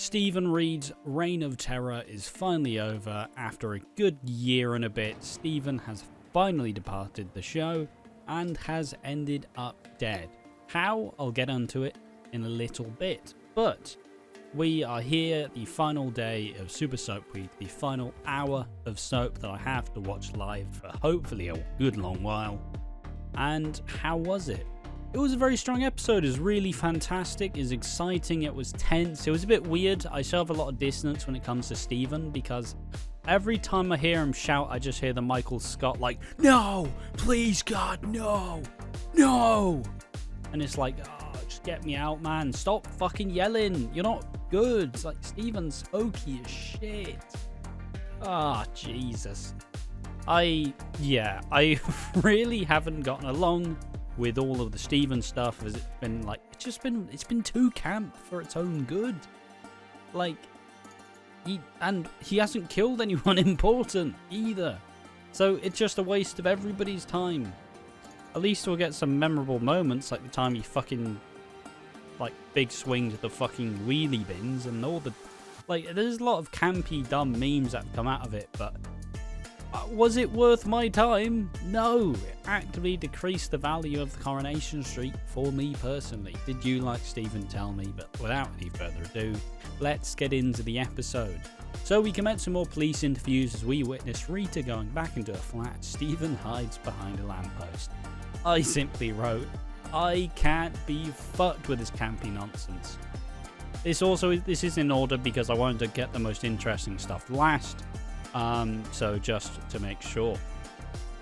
Stephen Reid's reign of terror is finally over. After a good year and a bit, Stephen has finally departed the show and has ended up dead. How? I'll get onto it in a little bit. But we are here, the final day of Super Soap Week, the final hour of soap that I have to watch live for hopefully a good long while. And how was it? It was a very strong episode. It was really fantastic. It was exciting. It was tense. It was a bit weird. I still have a lot of dissonance when it comes to Stephen because every time I hear him shout, I just hear the Michael Scott like, no, please God, no, no. And it's like, oh, just get me out, man. Stop fucking yelling. You're not good. It's like, Stephen's hokey as shit. Ah, oh, Jesus. I really haven't gotten along with all of the Stephen stuff. Has it been like, it's been too camp for its own good. Like, he hasn't killed anyone important either. So it's just a waste of everybody's time. At least we'll get some memorable moments, like the time he fucking, like, big swing to the fucking wheelie bins and all the, like, there's a lot of campy, dumb memes that have come out of it, but was it worth my time? No. It actively decreased the value of the Coronation Street for me personally. Did you like Stephen? Tell me. But without any further ado, let's get into the episode. So we commence some more police interviews as we witness Rita going back into a flat. Stephen hides behind a lamppost. I simply wrote, I can't be fucked with this campy nonsense. This is in order because I wanted to get the most interesting stuff last. So just to make sure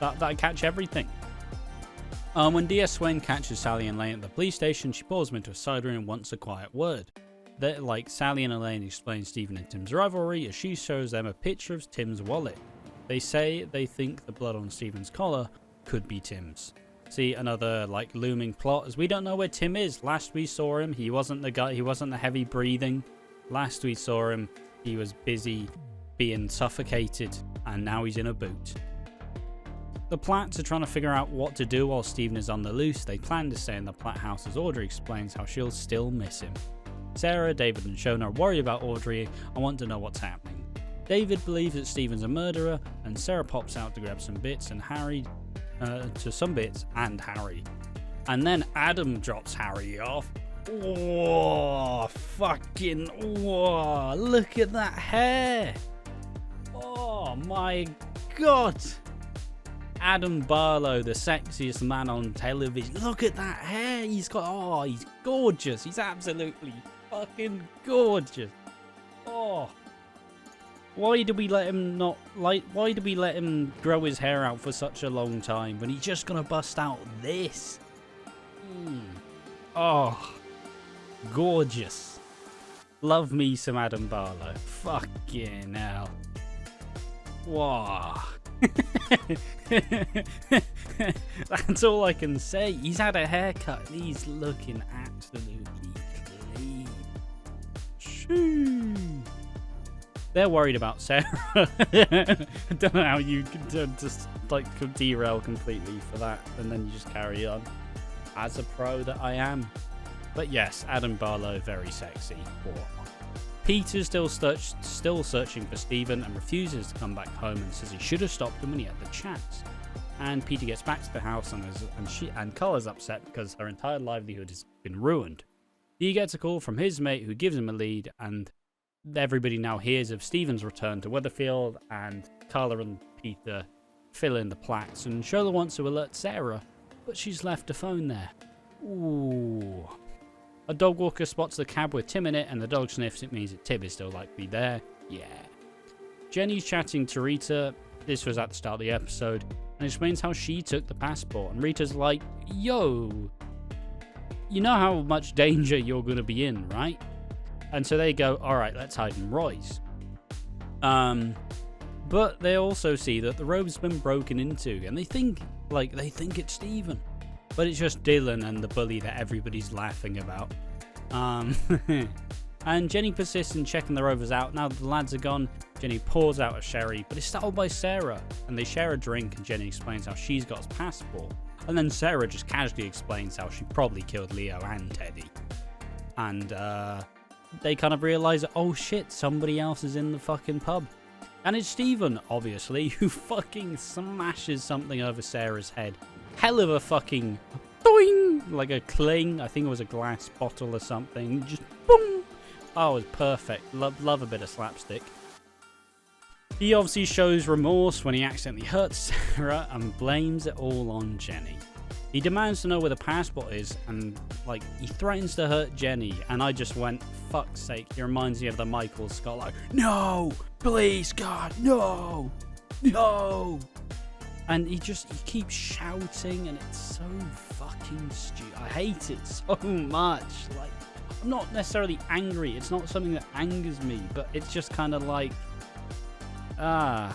that I catch everything. When DS Swain catches Sally and Elaine at the police station, she pulls them into a side room and wants a quiet word. Sally and Elaine explain Stephen and Tim's rivalry as she shows them a picture of Tim's wallet. They say they think the blood on Stephen's collar could be Tim's. See, another looming plot as we don't know where Tim is. Last we saw him, he wasn't the guy, he wasn't the heavy breathing. Last we saw him, he was busy being suffocated, and now he's in a boot. The Platts are trying to figure out what to do while Stephen is on the loose. They plan to stay in the Platt house as Audrey explains how she'll still miss him. Sarah, David and Shona are worried about Audrey and want to know what's happening. David believes that Stephen's a murderer, and Sarah pops out to grab some bits and Harry. And then Adam drops Harry off. Oh, fucking, oh, look at that hair. Oh my God. Adam Barlow, the sexiest man on television. Look at that hair. He's gorgeous. He's absolutely fucking gorgeous. Oh. Why did we let him grow his hair out for such a long time when he's just gonna bust out this? Oh. Gorgeous. Love me some Adam Barlow. Fucking hell. Wow. That's all I can say. He's had a haircut and he's looking absolutely clean. Shoo. They're worried about Sarah. I don't know how you could just derail completely for that and then you just carry on. As a pro that I am. But yes, Adam Barlow, very sexy. Peter's still searching for Stephen and refuses to come back home and says he should have stopped him when he had the chance. And Peter gets back to the house and Carla's upset because her entire livelihood has been ruined. He gets a call from his mate who gives him a lead, and everybody now hears of Stephen's return to Weatherfield, and Carla and Peter fill in the Platts, and Shola wants to alert Sarah, but she's left a phone there. Ooh. A dog walker spots the cab with Tim in it, and the dog sniffs. It means that Tim is still likely there. Yeah. Jenny's chatting to Rita. This was at the start of the episode, and explains how she took the passport. And Rita's like, yo, you know how much danger you're going to be in, right? And so they go, all right, let's hide in Roy's. But they also see that the robe's been broken into, and they think it's Stephen. But it's just Dylan and the bully that everybody's laughing about. And Jenny persists in checking the rovers out. Now that the lads are gone, Jenny pours out a sherry, but it's startled by Sarah. And they share a drink, and Jenny explains how she's got his passport. And then Sarah just casually explains how she probably killed Leo and Teddy. And they kind of realise, oh shit, somebody else is in the fucking pub. And it's Stephen, obviously, who fucking smashes something over Sarah's head. Hell of a fucking doing, like a cling. I think it was a glass bottle or something. Just boom. Oh, it was perfect. Love a bit of slapstick. He obviously shows remorse when he accidentally hurts Sarah and blames it all on Jenny. He demands to know where the passport is and, like, he threatens to hurt Jenny. And I just went, fuck's sake, he reminds me of the Michael Scott, like, no, please, God, no, no. And he keeps shouting and it's so fucking stupid. I hate it so much. Like, I'm not necessarily angry. It's not something that angers me, but it's just kind of like, I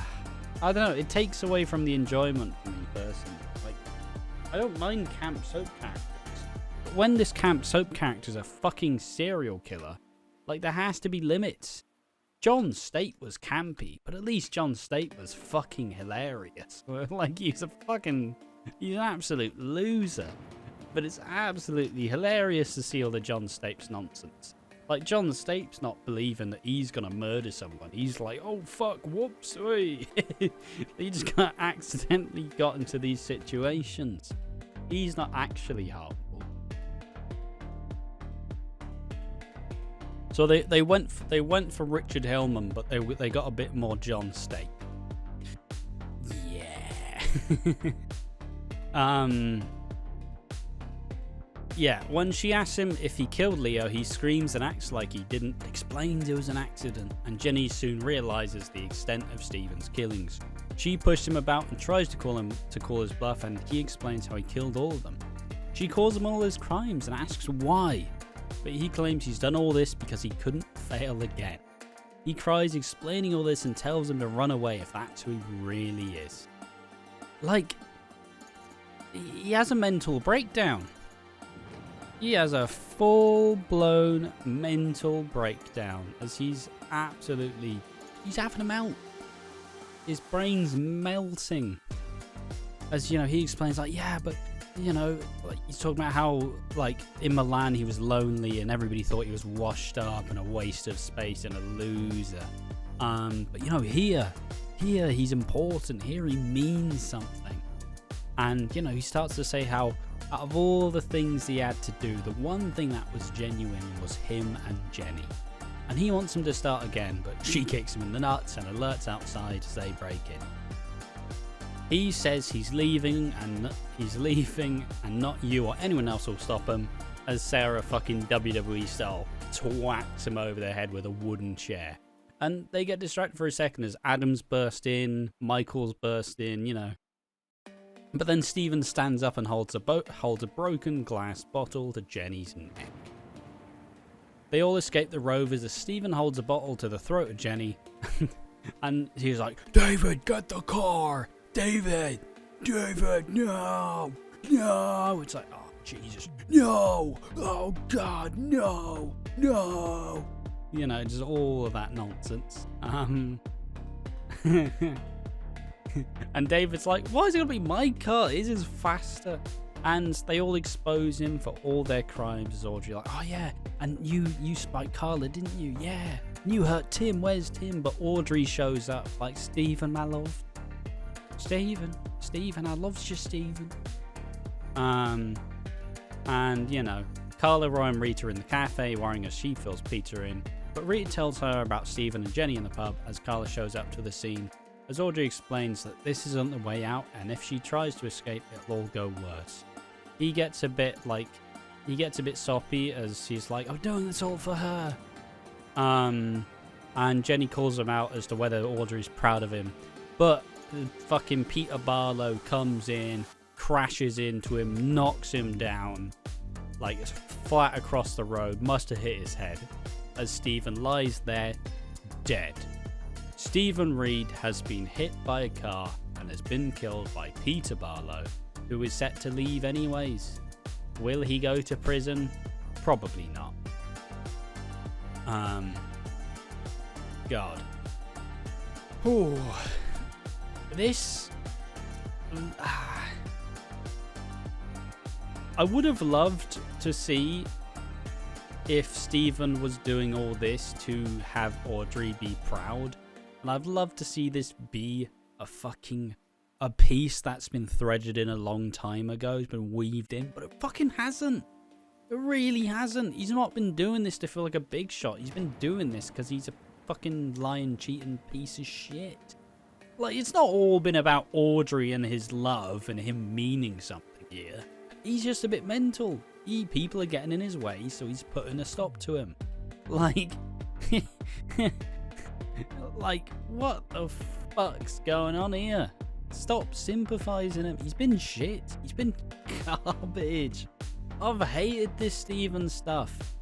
don't know. It takes away from the enjoyment for me personally. Like, I don't mind camp soap characters, but when this camp soap character is a fucking serial killer, like, there has to be limits. John State was campy, but at least John State was fucking hilarious. Like, he's an absolute loser. But it's absolutely hilarious to see all the John Stapes nonsense. Like, John Stapes not believing that he's gonna murder someone. He's like, oh fuck, whoops, oi. He just got accidentally got into these situations. He's not actually harmful. So they went for Richard Hillman, but they got a bit more John State. Yeah. Yeah, when she asks him if he killed Leo, he screams and acts like he didn't, explains it was an accident, and Jenny soon realizes the extent of Stephen's killings. She pushed him about and tries to call his bluff, and he explains how he killed all of them. She calls him all his crimes and asks why, but he claims he's done all this because he couldn't fail again. He cries explaining all this and tells him to run away if that's who he really is. Like, he has a mental breakdown. He has a full-blown mental breakdown as he's having a melt. His brain's melting. As, you know, he explains, like, yeah, but, you know, like, he's talking about how, like, in Milan he was lonely and everybody thought he was washed up and a waste of space and a loser. But, you know, here he's important. Here he means something. And, you know, he starts to say how, out of all the things he had to do, the one thing that was genuine was him and Jenny. And he wants him to start again, but she kicks him in the nuts and alerts outside as they break in. He says he's leaving and not you or anyone else will stop him, as Sarah fucking WWE style twats him over the head with a wooden chair. And they get distracted for a second as Adams burst in, Michaels burst in, you know. But then Stephen stands up and holds a broken glass bottle to Jenny's neck. They all escape the Rovers as Stephen holds a bottle to the throat of Jenny. And he's like, David, get the car! David, no! No! It's like, oh, Jesus, no! Oh, God, no! No! You know, just all of that nonsense. And David's like, why is it going to be my car? His is faster. And they all expose him for all their crimes as Audrey, like, oh yeah, and you spiked Carla, didn't you? Yeah. And you hurt Tim, where's Tim? But Audrey shows up like, Stephen, my love. Stephen, I love you, Stephen. And, you know, Carla, Roy and Rita are in the cafe worrying as she fills Peter in. But Rita tells her about Stephen and Jenny in the pub as Carla shows up to the scene. As Audrey explains that this isn't the way out, and if she tries to escape, it'll all go worse. He gets a bit soppy as he's like, I'm doing this all for her. And Jenny calls him out as to whether Audrey's proud of him. But fucking Peter Barlow comes in, crashes into him, knocks him down, like flat across the road, must have hit his head, as Stephen lies there, dead. Stephen Reid has been hit by a car and has been killed by Peter Barlow, who is set to leave anyways. Will he go to prison? Probably not. God. Ooh. This... I would have loved to see if Stephen was doing all this to have Audrey be proud. And I'd love to see this be a piece that's been threaded in a long time ago. It's been weaved in, but it fucking hasn't. It really hasn't. He's not been doing this to feel like a big shot. He's been doing this because he's a fucking lying, cheating piece of shit. Like, it's not all been about Audrey and his love and him meaning something here. He's just a bit mental. People are getting in his way, so he's putting a stop to him. Like, like, what the fuck's going on here? Stop sympathising him. He's been shit. He's been garbage. I've hated this Stephen stuff.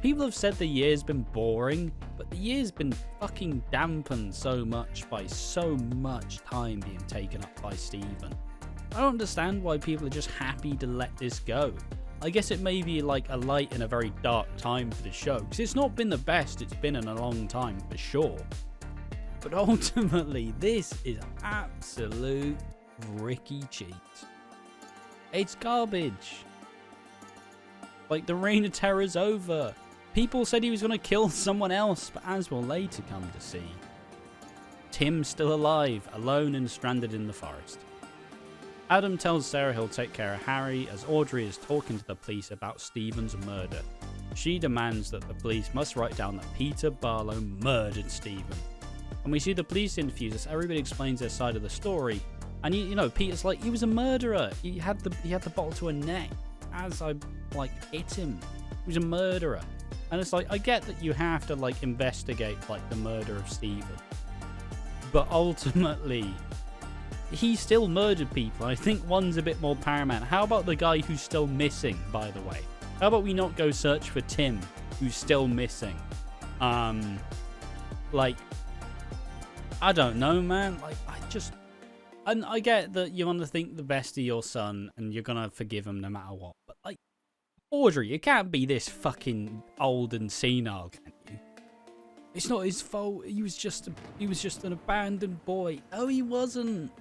People have said the year's been boring, but the year's been fucking dampened so much by so much time being taken up by Stephen. I don't understand why people are just happy to let this go. I guess it may be like a light in a very dark time for the show, because it's not been the best it's been in a long time, for sure. But ultimately, this is absolute Ricky cheat. It's garbage. Like, the reign of terror's over. People said he was going to kill someone else, but as we'll later come to see, Tim's still alive, alone and stranded in the forest. Adam tells Sarah he'll take care of Harry as Audrey is talking to the police about Stephen's murder. She demands that the police must write down that Peter Barlow murdered Stephen. And we see the police interviews as everybody explains their side of the story. And you know, Peter's like, he was a murderer. He had the bottle to her neck as I hit him. He was a murderer. And it's like, I get that you have to investigate the murder of Stephen, but ultimately he still murdered people. I think one's a bit more paramount. How about the guy who's still missing, by the way? How about we not go search for Tim, who's still missing? I don't know, man. And I get that you want to think the best of your son and you're gonna forgive him no matter what, but Audrey, you can't be this fucking old and senile, can you? It's not his fault. He was just an abandoned boy. Oh, he wasn't.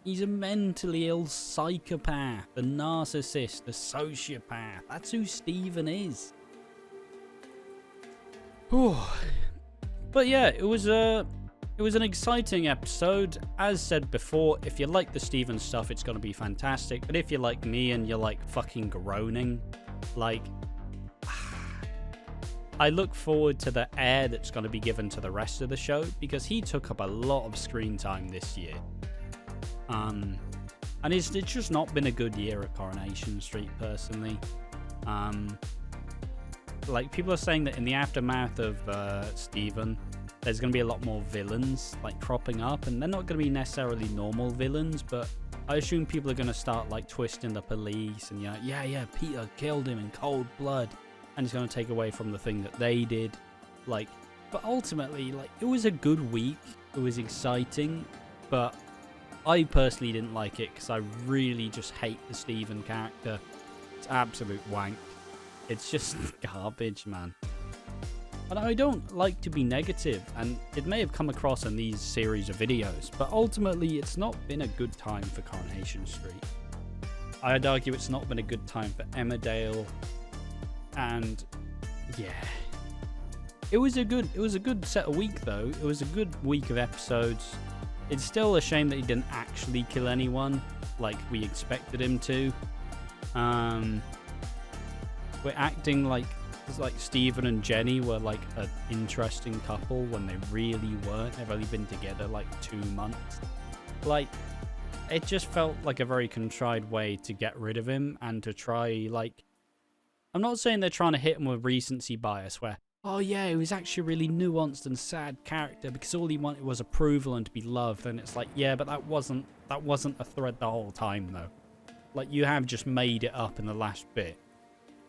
He's a mentally ill psychopath, a narcissist, a sociopath. That's who Stephen is. But yeah, it was an exciting episode. As said before, if you like the Stephen stuff, it's going to be fantastic. But if you're like me and you're fucking groaning, I look forward to the air that's going to be given to the rest of the show, because he took up a lot of screen time this year. And it's just not been a good year at Coronation Street, personally. People are saying that in the aftermath of Stephen, there's going to be a lot more villains cropping up, and they're not going to be necessarily normal villains, but I assume people are going to start twisting the police and yeah, Peter killed him in cold blood, and it's going to take away from the thing that they did. But ultimately, it was a good week. It was exciting, but I personally didn't like it because I really just hate the Stephen character. It's absolute wank. It's just garbage, man. And I don't like to be negative, and it may have come across in these series of videos, but ultimately it's not been a good time for Coronation Street. I'd argue it's not been a good time for Emmerdale, and yeah. It was a good set of week though. It was a good week of episodes. It's still a shame that he didn't actually kill anyone like we expected him to. We're acting like Stephen and Jenny were an interesting couple when they really weren't. They've only been together 2 months. It just felt like a very contrived way to get rid of him and to try I'm not saying they're trying to hit him with recency bias where, oh yeah, he was actually a really nuanced and sad character because all he wanted was approval and to be loved, and it's yeah, but that wasn't a thread the whole time though. You have just made it up in the last bit.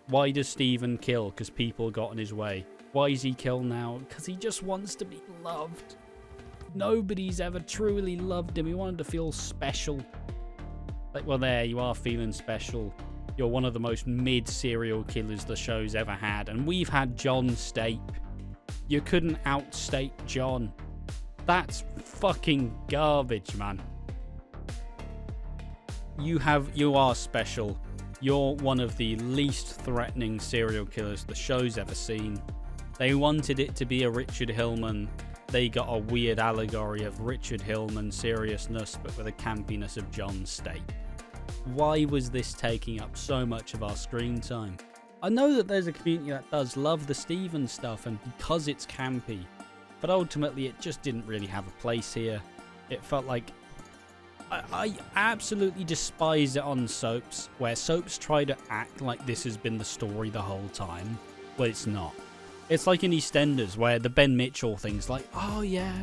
Why does Stephen kill? Because people got in his way. Why does he kill now? Because he just wants to be loved. Nobody's ever truly loved him. He wanted to feel special. Well, there, you are feeling special. You're one of the most mid-serial killers the show's ever had. And we've had John Stape. You couldn't outstate John. That's fucking garbage, man. You are special. You're one of the least threatening serial killers the show's ever seen. They wanted it to be a Richard Hillman. They got a weird allegory of Richard Hillman seriousness, but with a campiness of John State. Why was this taking up so much of our screen time? I know that there's a community that does love the Steven stuff, and because it's campy, but ultimately it just didn't really have a place here. It felt like I absolutely despise it on soaps, where soaps try to act like this has been the story the whole time. Well, it's not. It's like in EastEnders, where the Ben Mitchell thing's like, oh yeah,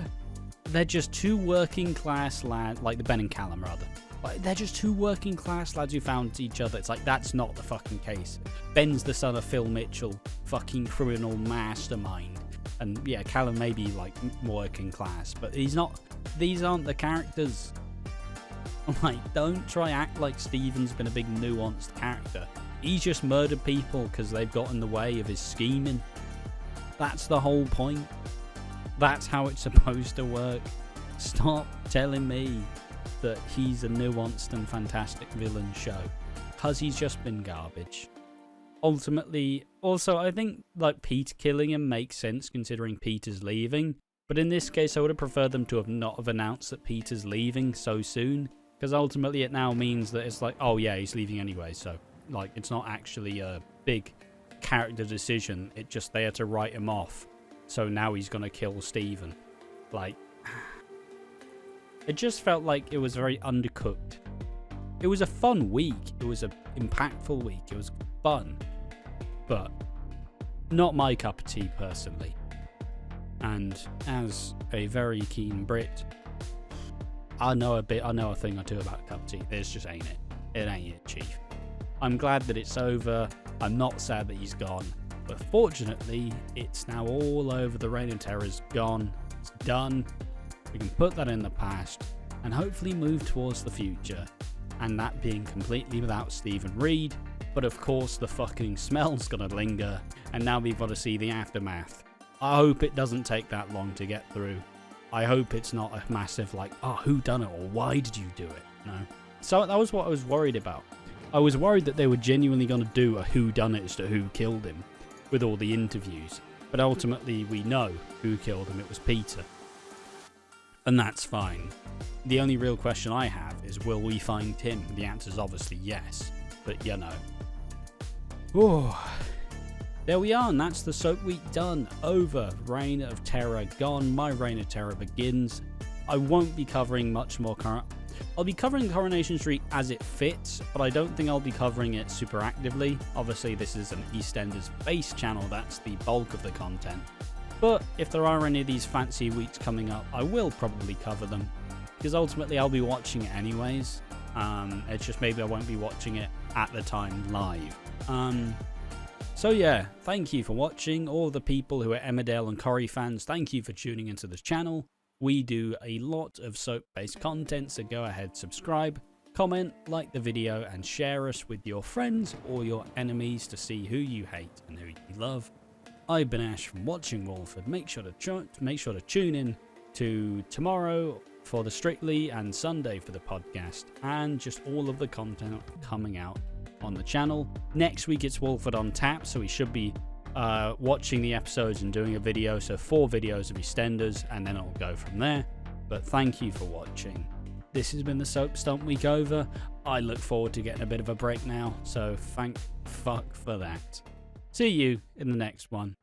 they're just two working class lads, like the Ben and Callum rather. Like, they're just two working class lads who found each other. It's like, that's not the fucking case. Ben's the son of Phil Mitchell, fucking criminal mastermind. And yeah, Callum may be like working class, but he's not. These aren't the characters. Like, don't try act like Steven's been a big nuanced character. He's just murdered people because they've got in the way of his scheming. That's the whole point. That's how it's supposed to work. Stop telling me that he's a nuanced and fantastic villain show, because he's just been garbage. Ultimately, also, I think like Pete killing him makes sense considering Peter's leaving, but in this case I would have preferred them to have not have announced that Peter's leaving so soon, because ultimately it now means that it's like, oh yeah, he's leaving anyway, so like it's not actually a big character decision, it just they had to write him off, so now he's gonna kill Steven. Like, it just felt like it was very undercooked. It was a fun week, it was an impactful week, it was fun, but not my cup of tea personally. And as a very keen Brit, I know a thing or two about cup of tea. This just ain't it. It ain't it, Chief. I'm glad that it's over. I'm not sad that he's gone. But fortunately, it's now all over. The Reign of Terror's gone. It's done. We can put that in the past and hopefully move towards the future. And that being completely without Stephen Reid. But of course, the fucking smell's gonna linger. And now we've got to see the aftermath. I hope it doesn't take that long to get through. I hope it's not a massive like, oh, who done it or why did you do it? No. So that was what I was worried about. I was worried that they were genuinely going to do a who done it as to who killed him with all the interviews. But ultimately we know who killed him. It was Peter. And that's fine. The only real question I have is, will we find Tim? The answer is obviously yes. But you know. Oh. There we are, and that's the soap week done. Over. Reign of Terror gone. My Reign of Terror begins. I won't be covering much more current. I'll be covering Coronation Street as it fits, but I don't think I'll be covering it super actively. Obviously, this is an Eastenders base channel, that's the bulk of the content. But if there are any of these fancy weeks coming up, I will probably cover them, because ultimately I'll be watching it anyways. It's just maybe I won't be watching it at the time live. So yeah, thank you for watching. All the people who are Emmerdale and Corrie fans, thank you for tuning into this channel. We do a lot of soap-based content, so go ahead, subscribe, comment, like the video, and share us with your friends or your enemies to see who you hate and who you love. I've been Ash from Watching Walford. Make sure to tune in to tomorrow for the Strictly and Sunday for the podcast, and just all of the content coming out on the channel. Next week it's Walford on tap, so we should be watching the episodes and doing a video, so 4 videos of EastEnders, and then it'll go from there. But thank you for watching. This has been the Soap Stump week over. I look forward to getting a bit of a break now, so thank fuck for that. See you in the next one.